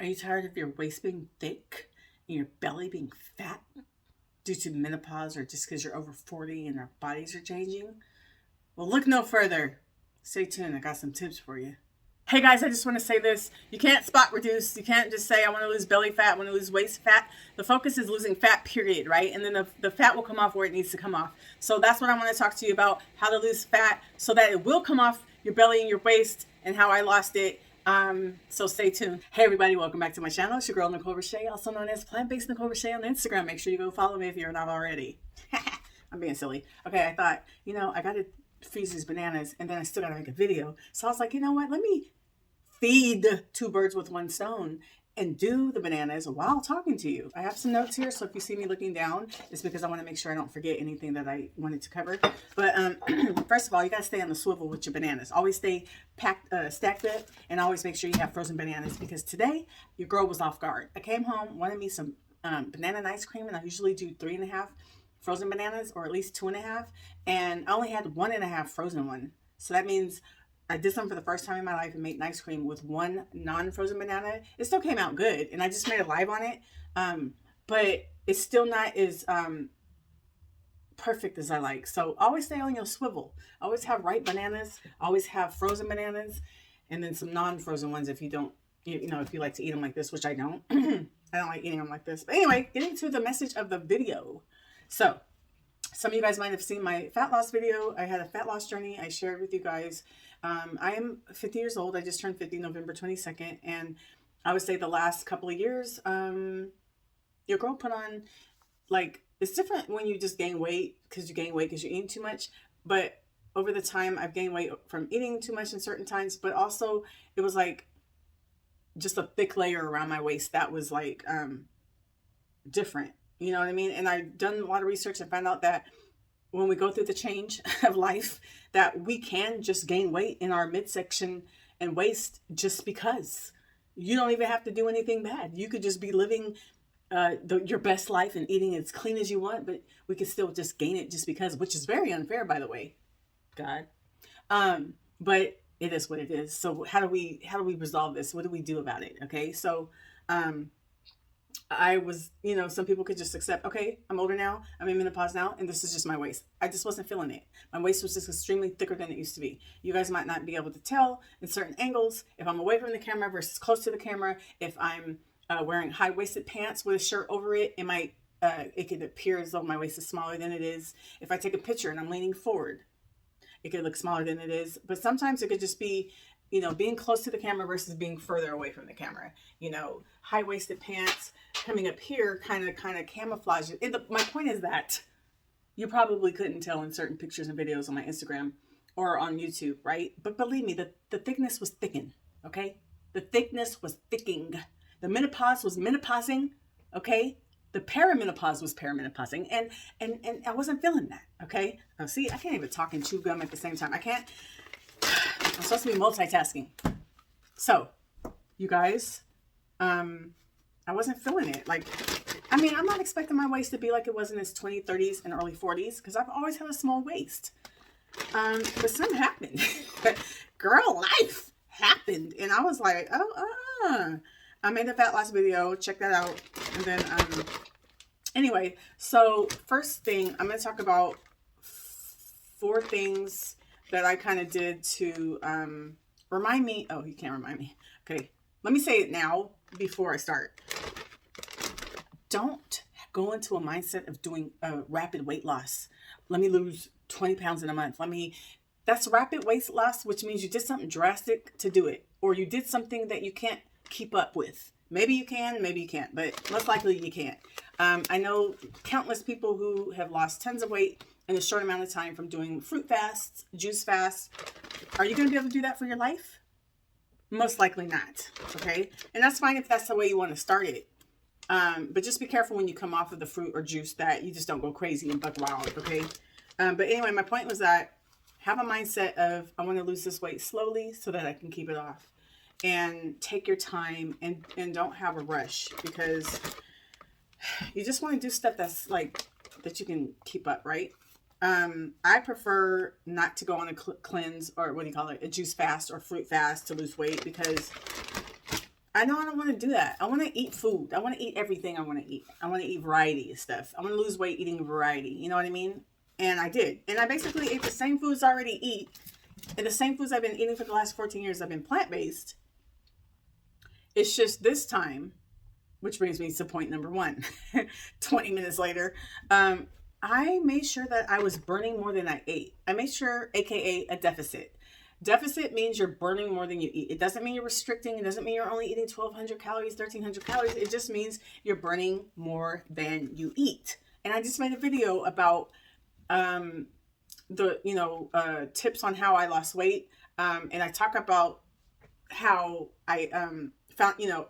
Are you tired of your waist being thick and your belly being fat due to menopause or just because you're over 40 and our bodies are changing? Well, look no further. Stay tuned. I got some tips for you. Hey guys, I just want to say this. You can't spot reduce. You can't just say, I want to lose belly fat, I want to lose waist fat. The focus is losing fat, period, right? And then the fat will come off where it needs to come off. So that's what I want to talk to you about, how to lose fat so that it will come off your belly and your waist and how I lost it. So stay tuned. Hey everybody, welcome back to my channel. It's your girl Nicolershaeholiday, also known as Plant-Based Nicolershaeholiday on Instagram. Make sure you go follow me if you're not already. I'm being silly. Okay, I thought, I got to freeze these bananas and then I still got to make a video. So I was like, you know what? Let me feed two birds with one stone and do the bananas while talking to you. I have some notes here, so if you see me looking down, it's because I want to make sure I don't forget anything that I wanted to cover. But first of all, you got to stay on the swivel with your bananas. Always stay stacked up, and always make sure you have frozen bananas, because today your girl was off guard. I came home, wanted me some banana and ice cream, and I usually do 3.5 frozen bananas, or at least 2.5, and I only had 1.5 frozen one. So that means I did something for the first time in my life and made an ice cream with one non-frozen banana. It still came out good, and I just made a live on it, but it's still not as perfect as I like. So always stay on your swivel. Always have ripe bananas. Always have frozen bananas, and then some non-frozen ones if you don't, if you like to eat them like this, which I don't. I don't like eating them like this. But anyway, getting to the message of the video. So some of you guys might have seen my fat loss video. I had a fat loss journey I shared with you guys. I am 50 years old. I just turned 50 November 22nd. And I would say the last couple of years, your girl put on, it's different when you just gain weight because you gain weight because you're eating too much. But over the time, I've gained weight from eating too much in certain times. But also, it was like just a thick layer around my waist that was different. You know what I mean? And I've done a lot of research and found out that when we go through the change of life, that we can just gain weight in our midsection and waist just because. You don't even have to do anything bad. You could just be living your best life and eating as clean as you want, but we could still just gain it just because, which is very unfair, by the way. God. But it is what it is. So how do we resolve this? What do we do about it? Okay. So, I was, some people could just accept, okay, I'm older now, I'm in menopause now, and this is just my waist. I just wasn't feeling it. My waist was just extremely thicker than it used to be. You guys might not be able to tell in certain angles, if I'm away from the camera versus close to the camera, if I'm wearing high-waisted pants with a shirt over it, it could appear as though my waist is smaller than it is. If I take a picture and I'm leaning forward, it could look smaller than it is. But sometimes it could just be, being close to the camera versus being further away from the camera. High-waisted pants coming up here kind of camouflage it. And my point is that you probably couldn't tell in certain pictures and videos on my Instagram or on YouTube, right? But believe me, the thickness was thickened, okay? The thickness was thicking. The menopause was menopausing, okay? The perimenopause was perimenopausing, and I wasn't feeling that, okay? Oh, see, I can't even talk and chew gum at the same time. I'm supposed to be multitasking. So, you guys, I wasn't feeling it. I'm not expecting my waist to be like it was in its 20s, 30s, and early 40s, because I've always had a small waist. But something happened. Girl, life happened. And I was like, I made a fat loss video. Check that out. And then, anyway, so first thing, I'm going to talk about 4 things that I kind of did to remind me. Oh, you can't remind me. Okay, let me say it now before I start. Don't go into a mindset of doing rapid weight loss. Let me lose 20 pounds in a month. That's rapid weight loss, which means you did something drastic to do it, or you did something that you can't keep up with. Maybe you can, maybe you can't, but most likely you can't. I know countless people who have lost tons of weight in a short amount of time from doing fruit fasts, juice fasts. Are you going to be able to do that for your life? Most likely not. Okay. And that's fine if that's the way you want to start it. But just be careful when you come off of the fruit or juice that you just don't go crazy and buck wild. Okay. But anyway, my point was that have a mindset of, I want to lose this weight slowly so that I can keep it off, and take your time and don't have a rush, because you just want to do stuff that's that you can keep up. Right. I prefer not to go on a cleanse, or what do you call it? A juice fast or fruit fast to lose weight, because I know I don't want to do that. I want to eat food. I want to eat everything I want to eat. I want to eat variety of stuff. I want to lose weight eating variety. You know what I mean? And I did. And I basically ate the same foods I already eat. And the same foods I've been eating for the last 14 years. I've been plant-based. It's just this time, which brings me to point number one. 20 minutes later, I made sure that I was burning more than I ate. I made sure, AKA a deficit. Deficit means you're burning more than you eat. It doesn't mean you're restricting. It doesn't mean you're only eating 1,200 calories, 1,300 calories. It just means you're burning more than you eat. And I just made a video about tips on how I lost weight. And I talk about how I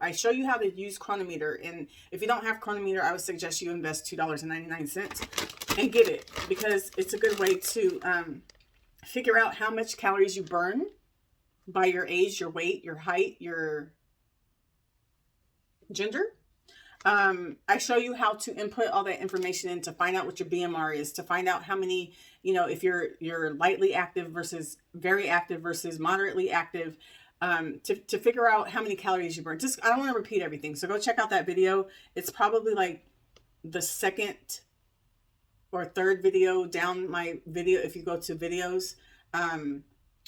I show you how to use Cronometer. And if you don't have Cronometer, I would suggest you invest $2.99 and get it, because it's a good way to figure out how much calories you burn by your age, your weight, your height, your gender. I show you how to input all that information in to find out what your BMR is, to find out how many, if you're lightly active versus very active versus moderately active, to figure out how many calories you burn. I don't want to repeat everything. So go check out that video. It's probably like the second or third video down my video. If you go to videos,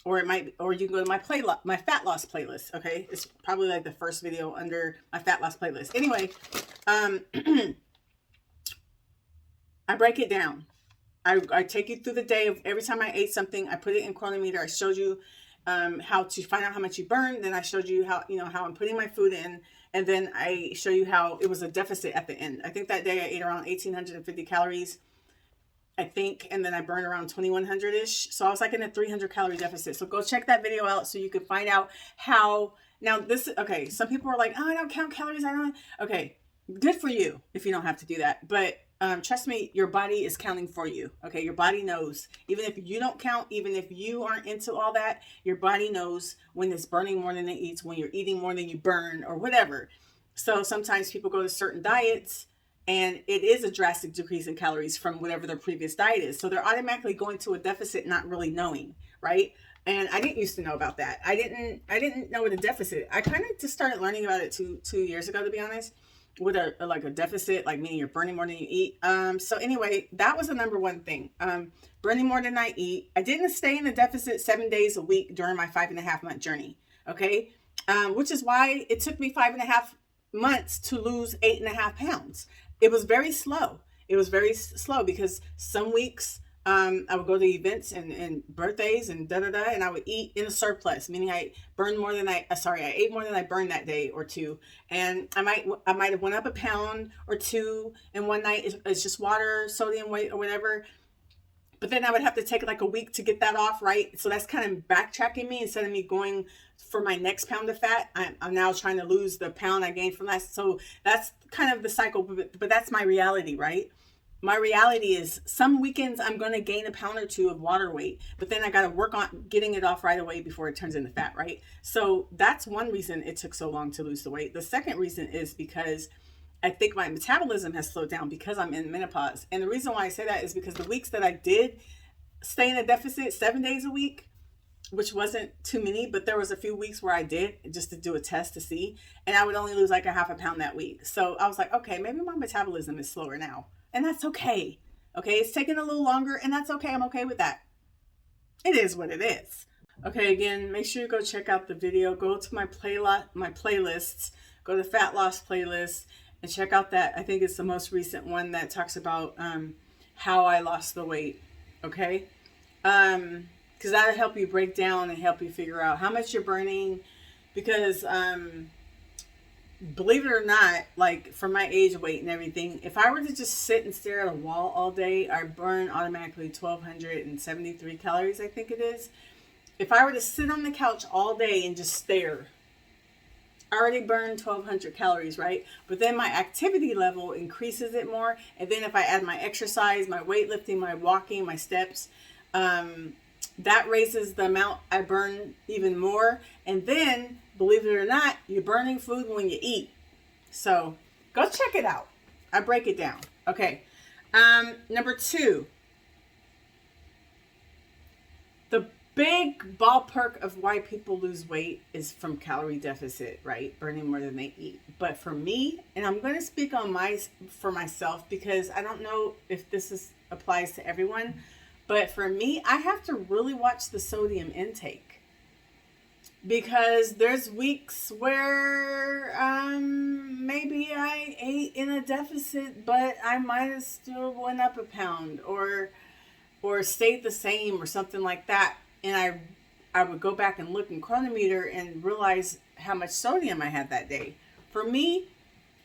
or you can go to my fat loss playlist. Okay. It's probably like the first video under my fat loss playlist. Anyway, I break it down. I take you through the day of every time I ate something. I put it in Cronometer. I showed you how to find out how much you burn. Then I showed you how I'm putting my food in, and then I show you how it was a deficit at the end. I think that day I ate around 1,850 calories, I think, and then I burned around 2,100-ish. So I was like in a 300 calorie deficit. So go check that video out so you can find out how. Now this, okay, some people are like, oh, I don't count calories. Okay, good for you if you don't have to do that. But trust me, your body is counting for you. Okay, your body knows. Even if you don't count, even if you aren't into all that, your body knows when it's burning more than it eats, when you're eating more than you burn, or whatever. So sometimes people go to certain diets and it is a drastic decrease in calories from whatever their previous diet is. So they're automatically going to a deficit, not really knowing, right? And I didn't used to know about that. I didn't know what a deficit. I kind of just started learning about it two years ago, to be honest. With a deficit, like meaning you're burning more than you eat. So anyway, that was the number one thing. Burning more than I eat. I didn't stay in the deficit 7 days a week during my 5.5 month journey. Okay. Which is why it took me 5.5 months to lose 8.5 pounds. It was very slow. Because some weeks I would go to events and birthdays and and I would eat in a surplus, meaning I ate more than I burned that day or two. And I might have went up a pound or two, and one night it's just water, sodium weight, or whatever. But then I would have to take like a week to get that off, right? So that's kind of backtracking me. Instead of me going for my next pound of fat, I'm now trying to lose the pound I gained from last. So that's kind of the cycle, but that's my reality, right? My reality is some weekends I'm going to gain a pound or two of water weight, but then I got to work on getting it off right away before it turns into fat, right? So that's one reason it took so long to lose the weight. The second reason is because I think my metabolism has slowed down because I'm in menopause. And the reason why I say that is because the weeks that I did stay in a deficit 7 days a week, which wasn't too many, but there was a few weeks where I did, just to do a test to see, and I would only lose like a half a pound that week. So I was like, okay, maybe my metabolism is slower now. And that's okay. Okay, it's taking a little longer, and that's okay. I'm okay with that. It is what it is. Okay, again, make sure you go check out the video. Go to my playlists. Go to Fat Loss playlist and check out that. I think it's the most recent one that talks about how I lost the weight. Okay, because that'll help you break down and help you figure out how much you're burning. Because believe it or not, like for my age, weight, and everything, if I were to just sit and stare at a wall all day, I burn automatically 1,273 calories, I think it is. If I were to sit on the couch all day and just stare, I already burned 1,200 calories, right? But then my activity level increases it more. And then if I add my exercise, my weightlifting, my walking, my steps, that raises the amount I burn even more. And then, believe it or not, you're burning food when you eat. So go check it out. I break it down. Okay. Number two, big ballpark of why people lose weight is from calorie deficit, right? Burning more than they eat. But for me, and I'm going to speak on for myself, because I don't know if applies to everyone, but for me, I have to really watch the sodium intake, because there's weeks where maybe I ate in a deficit, but I might have still went up a pound or stayed the same or something like that. And I would go back and look in Cronometer and realize how much sodium I had that day. For me,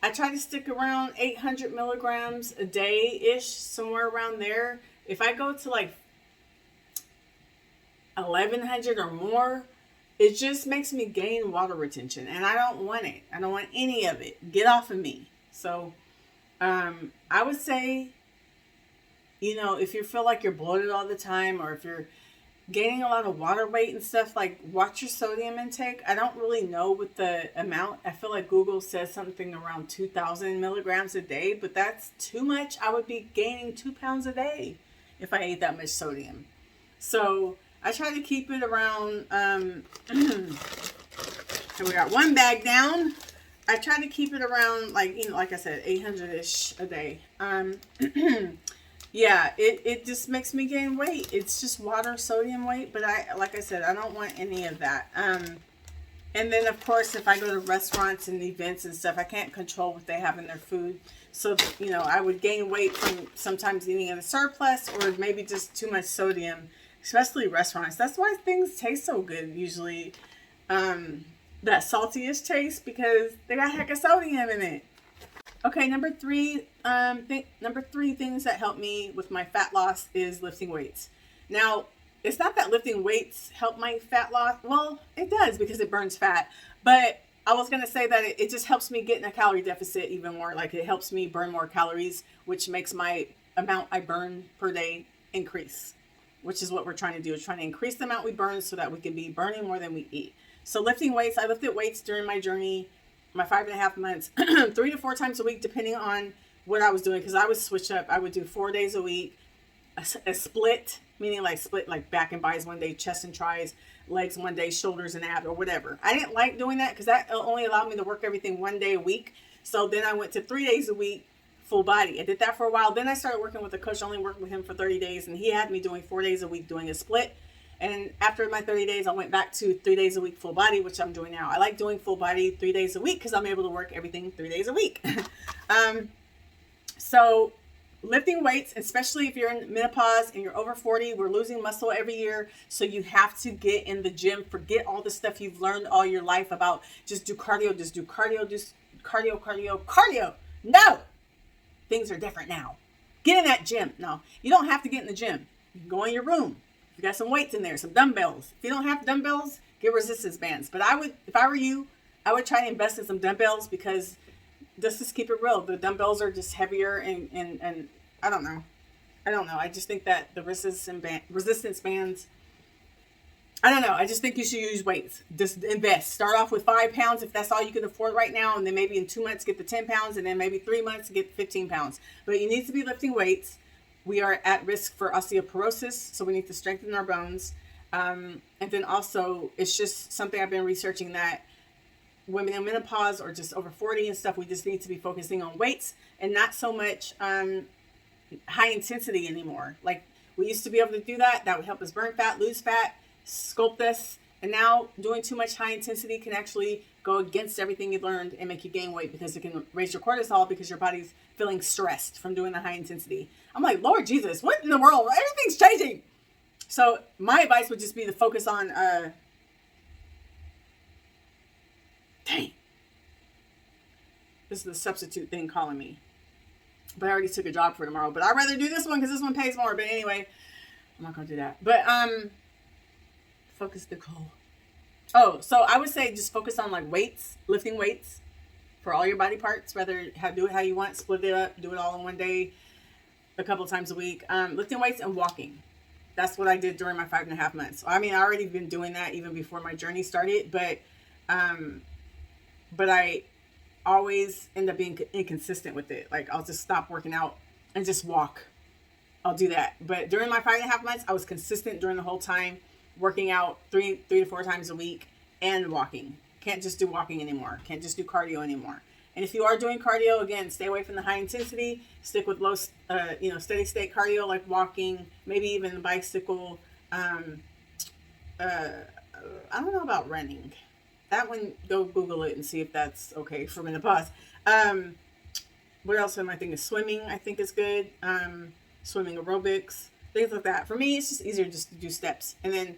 I try to stick around 800 milligrams a day-ish, somewhere around there. If I go to like 1100 or more, it just makes me gain water retention, and I don't want it. I don't want any of it. Get off of me. So I would say, if you feel like you're bloated all the time, or if you're gaining a lot of water weight and stuff, like, watch your sodium intake. I don't really know what the amount. I feel like Google says something around 2,000 milligrams a day, but that's too much. I would be gaining 2 pounds a day if I ate that much sodium. So I try to keep it around, so we got one bag down. I try to keep it around, like I said, 800-ish a day. Yeah, it just makes me gain weight. It's just water, sodium weight. But like I said, I don't want any of that. And then, of course, if I go to restaurants and events and stuff, I can't control what they have in their food. So, I would gain weight from sometimes eating in a surplus, or maybe just too much sodium, especially restaurants. That's why things taste so good usually. That salty-ish taste, because they got heck of sodium in it. Okay, number three things that help me with my fat loss is lifting weights. Now, it's not that lifting weights help my fat loss. Well, it does, because it burns fat. But I was going to say that it just helps me get in a calorie deficit even more. Like, it helps me burn more calories, which makes my amount I burn per day increase, which is what we're trying to do. We're trying to increase the amount we burn so that we can be burning more than we eat. So lifting weights, I lifted weights during my journey, my 5.5 months, 3 to 4 times a week, depending on what I was doing. Because I would switch up. I would do 4 days a week, a split, meaning like back and bis one day, chest and tries, legs one day, shoulders and abs, or whatever. I didn't like doing that because that only allowed me to work everything 1 day a week. So then I went to 3 days a week, full body. I did that for a while. Then I started working with a coach. I only worked with him for 30 days, and he had me doing 4 days a week doing a split. And after my 30 days, I went back to 3 days a week full body, which I'm doing now. I like doing full body 3 days a week because I'm able to work everything 3 days a week. So lifting weights, especially if you're in menopause and you're over 40, we're losing muscle every year. So you have to get in the gym. Forget all the stuff you've learned all your life about just do cardio, just do cardio, just cardio. No! Things are different now. Get in that gym. No, you don't have to get in the gym. You can go in your room. You got some weights in there, some dumbbells. If you don't have dumbbells, get resistance bands. But if I were you, I would try to invest in some dumbbells, because just keep it real. The dumbbells are just heavier and I don't know. I just think that the resistance bands, I don't know. I just think you should use weights. Just invest. Start off with 5 pounds if that's all you can afford right now. And then maybe in 2 months get the 10 pounds. And then maybe 3 months get 15 pounds. But you need to be lifting weights. We are at risk for osteoporosis, so we need to strengthen our bones. And then also, it's just something I've been researching, that women in menopause or just over 40 and stuff, we just need to be focusing on weights and not so much high intensity anymore. Like, we used to be able to do that. That would help us burn fat, lose fat, sculpt us. And now doing too much high intensity can actually go against everything you learned and make you gain weight, because it can raise your cortisol because your body's feeling stressed from doing the high intensity. I'm like, Lord Jesus, what in the world? Everything's changing. So my advice would just be to focus on, dang. This is the substitute thing calling me. But I already took a job for tomorrow. But I'd rather do this one because this one pays more. But anyway, I'm not going to do that. But focus, Nicole. Oh, so I would say just focus on like weights, lifting weights for all your body parts. Rather do it how you want, split it up, do it all in one day, a couple of times a week. Lifting weights and walking. That's what I did during my 5.5 months. I mean, I already been doing that even before my journey started, but I always end up being inconsistent with it. Like, I'll just stop working out and just walk. I'll do that. But during my 5.5 months, I was consistent during the whole time. working out three to four times a week and walking. Can't just do walking anymore. Can't just do cardio anymore. And if you are doing cardio, again, stay away from the high intensity. Stick with low, steady state cardio like walking, maybe even a bicycle. I don't know about running. That one, go Google it and see if that's okay for menopause. What else am I thinking? Swimming, I think is good. Swimming aerobics, things like that. For me, it's just easier just to do steps. And then,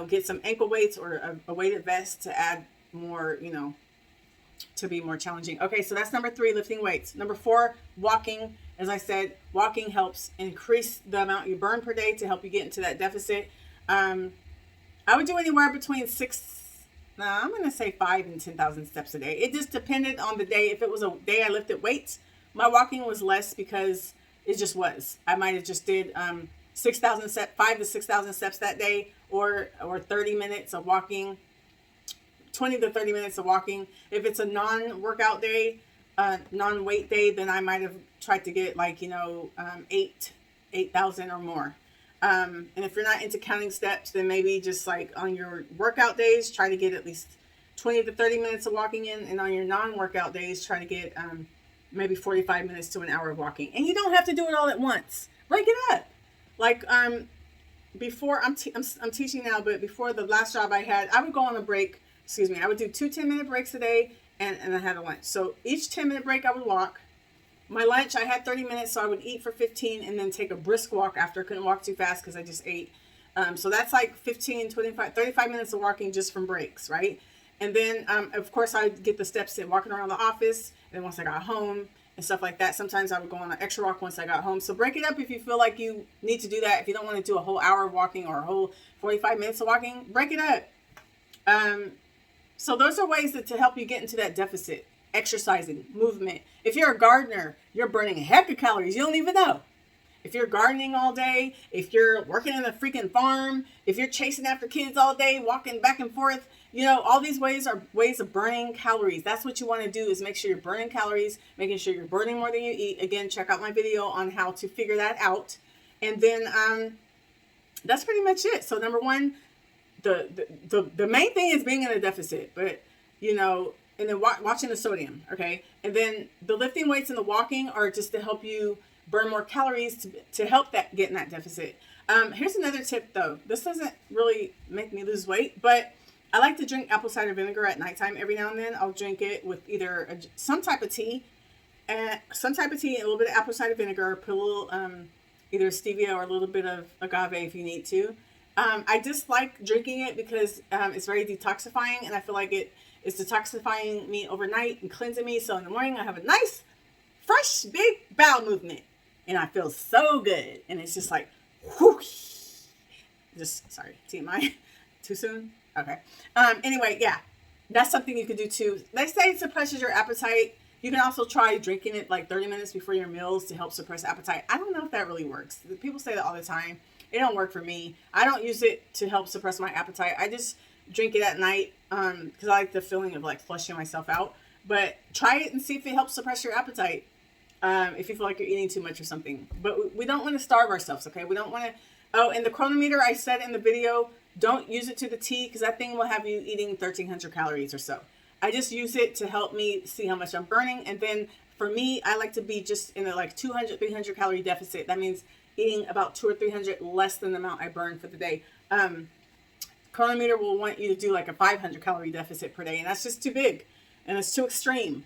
get some ankle weights or a weighted vest to add more, to be more challenging. Okay, so that's number 3, lifting weights. Number 4, walking. As I said, walking helps increase the amount you burn per day to help you get into that deficit. I would do anywhere between 5 and 10,000 steps a day. It just depended on the day. If it was a day I lifted weights, my walking was less because it just was. I might have just did 6,000 steps, 5 to 6,000 steps that day, or 30 minutes of walking, 20 to 30 minutes of walking. If it's a non-workout day, non-weight day, then I might have tried to get 8,000 or more. And if you're not into counting steps, then maybe just like on your workout days, try to get at least 20 to 30 minutes of walking in. And on your non-workout days, try to get maybe 45 minutes to an hour of walking. And you don't have to do it all at once. Break it up. Like before, I'm teaching now, but before the last job I had, I would go on a break. I would do 2 10-minute breaks a day, and I had a lunch. So each 10-minute break, I would walk. My lunch, I had 30 minutes, so I would eat for 15 and then take a brisk walk after. I couldn't walk too fast because I just ate. So that's like 15, 25, 35 minutes of walking just from breaks, right? And then, of course, I'd get the steps in, walking around the office. And then once I got home and stuff like that, sometimes I would go on an extra walk once I got home. So break it up if you feel like you need to do that. If you don't want to do a whole hour of walking or a whole 45 minutes of walking, break it up. So those are ways to help you get into that deficit. Exercising, movement. If you're a gardener, you're burning a heck of calories. You don't even know. If you're gardening all day, if you're working in a freaking farm, if you're chasing after kids all day, walking back and forth, all these ways are ways of burning calories. That's what you want to do, is make sure you're burning calories, making sure you're burning more than you eat. Again, check out my video on how to figure that out. And then that's pretty much it. So number 1, the main thing is being in a deficit, but and then watching the sodium, okay? And then the lifting weights and the walking are just to help you burn more calories to help that get in that deficit. Here's another tip though. This doesn't really make me lose weight, but I like to drink apple cider vinegar at nighttime every now and then. I'll drink it with either some type of tea and a little bit of apple cider vinegar, put a little either stevia or a little bit of agave if you need to. I just like drinking it because it's very detoxifying, and I feel like it's detoxifying me overnight and cleansing me. So in the morning, I have a nice, fresh, big bowel movement. And I feel so good. And it's just like, whoosh. Sorry, TMI. Too soon? Okay. Anyway, yeah. That's something you could do too. They say it suppresses your appetite. You can also try drinking it like 30 minutes before your meals to help suppress appetite. I don't know if that really works. People say that all the time. It don't work for me. I don't use it to help suppress my appetite. I just drink it at night because I like the feeling of like flushing myself out. But try it and see if it helps suppress your appetite if you feel like you're eating too much or something. But we don't want to starve ourselves, okay? We don't want to. Oh, and the Cronometer, I said in the video, don't use it to the T because that thing will have you eating 1,300 calories or so. I just use it to help me see how much I'm burning. And then for me, I like to be just in a like 200, 300 calorie deficit. That means eating about 200 or 300 less than the amount I burn for the day. Cronometer will want you to do like a 500 calorie deficit per day, and that's just too big and it's too extreme,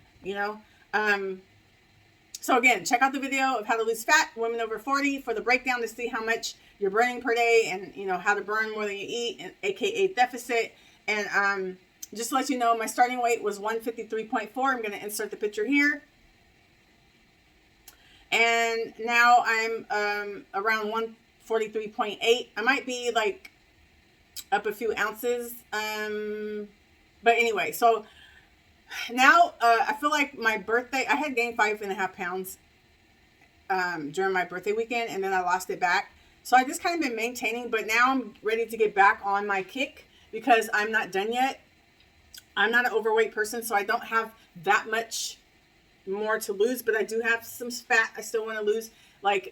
So again, check out the video of how to lose fat, women over 40, for the breakdown to see how much you're burning per day and how to burn more than you eat, and aka deficit. And just to let you know, my starting weight was 153.4. I'm going to insert the picture here. And now I'm around 143.8. I might be like up a few ounces. But anyway, so now I feel like my birthday, I had gained 5.5 pounds during my birthday weekend, and then I lost it back. So I just kind of been maintaining, but now I'm ready to get back on my kick because I'm not done yet. I'm not an overweight person, so I don't have that much more to lose, but I do have some fat I still want to lose, like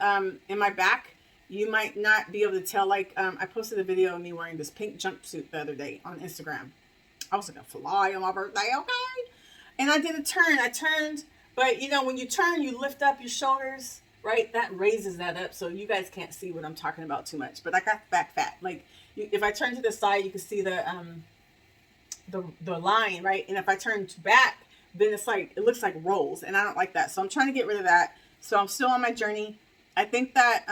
in my back. you might not be able to tell. Like, I posted a video of me wearing this pink jumpsuit the other day on Instagram. I was like a fly on my birthday, okay? And I did a turn. I turned, but you know, when you turn, you lift up your shoulders, right? That raises that up, so you guys can't see what I'm talking about too much. But I got back fat. Like, if I turn to the side, you can see the line, right? And if I turn back, then it's like, it looks like rolls, and I don't like that. So I'm trying to get rid of that. So I'm still on my journey. I think that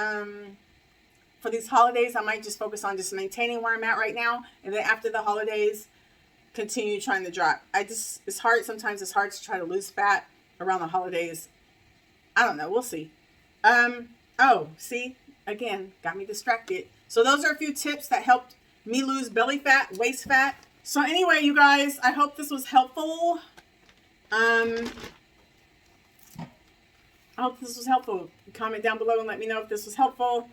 for these holidays, I might just focus on just maintaining where I'm at right now, and then after the holidays, continue trying to drop. It's hard. Sometimes it's hard to try to lose fat around the holidays. I don't know. We'll see. Oh, see, again, got me distracted. So those are a few tips that helped me lose belly fat, waist fat. So anyway, you guys, I hope this was helpful. I hope this was helpful. Comment down below and let me know if this was helpful.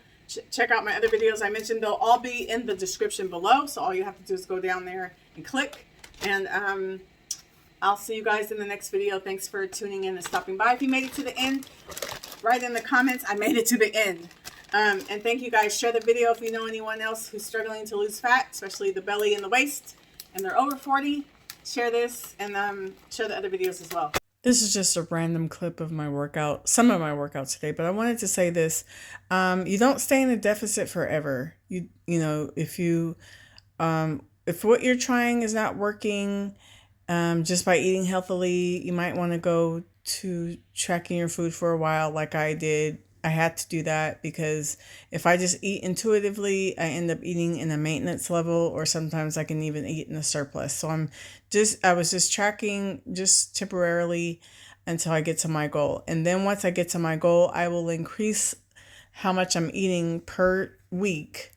Check out my other videos I mentioned. They'll all be in the description below. So all you have to do is go down there and click. And I'll see you guys in the next video. Thanks for tuning in and stopping by. If you made it to the end, write in the comments, I made it to the end. And thank you guys. Share the video if you know anyone else who's struggling to lose fat, especially the belly and the waist, and they're over 40. Share this and share the other videos as well. This is just a random clip of my workout, some of my workouts today, but I wanted to say this. You don't stay in a deficit forever. You know, if what you're trying is not working, just by eating healthily, you might want to go to tracking your food for a while like I did. I had to do that because if I just eat intuitively, I end up eating in a maintenance level, or sometimes I can even eat in a surplus. So I was just tracking just temporarily until I get to my goal. And then once I get to my goal, I will increase how much I'm eating per week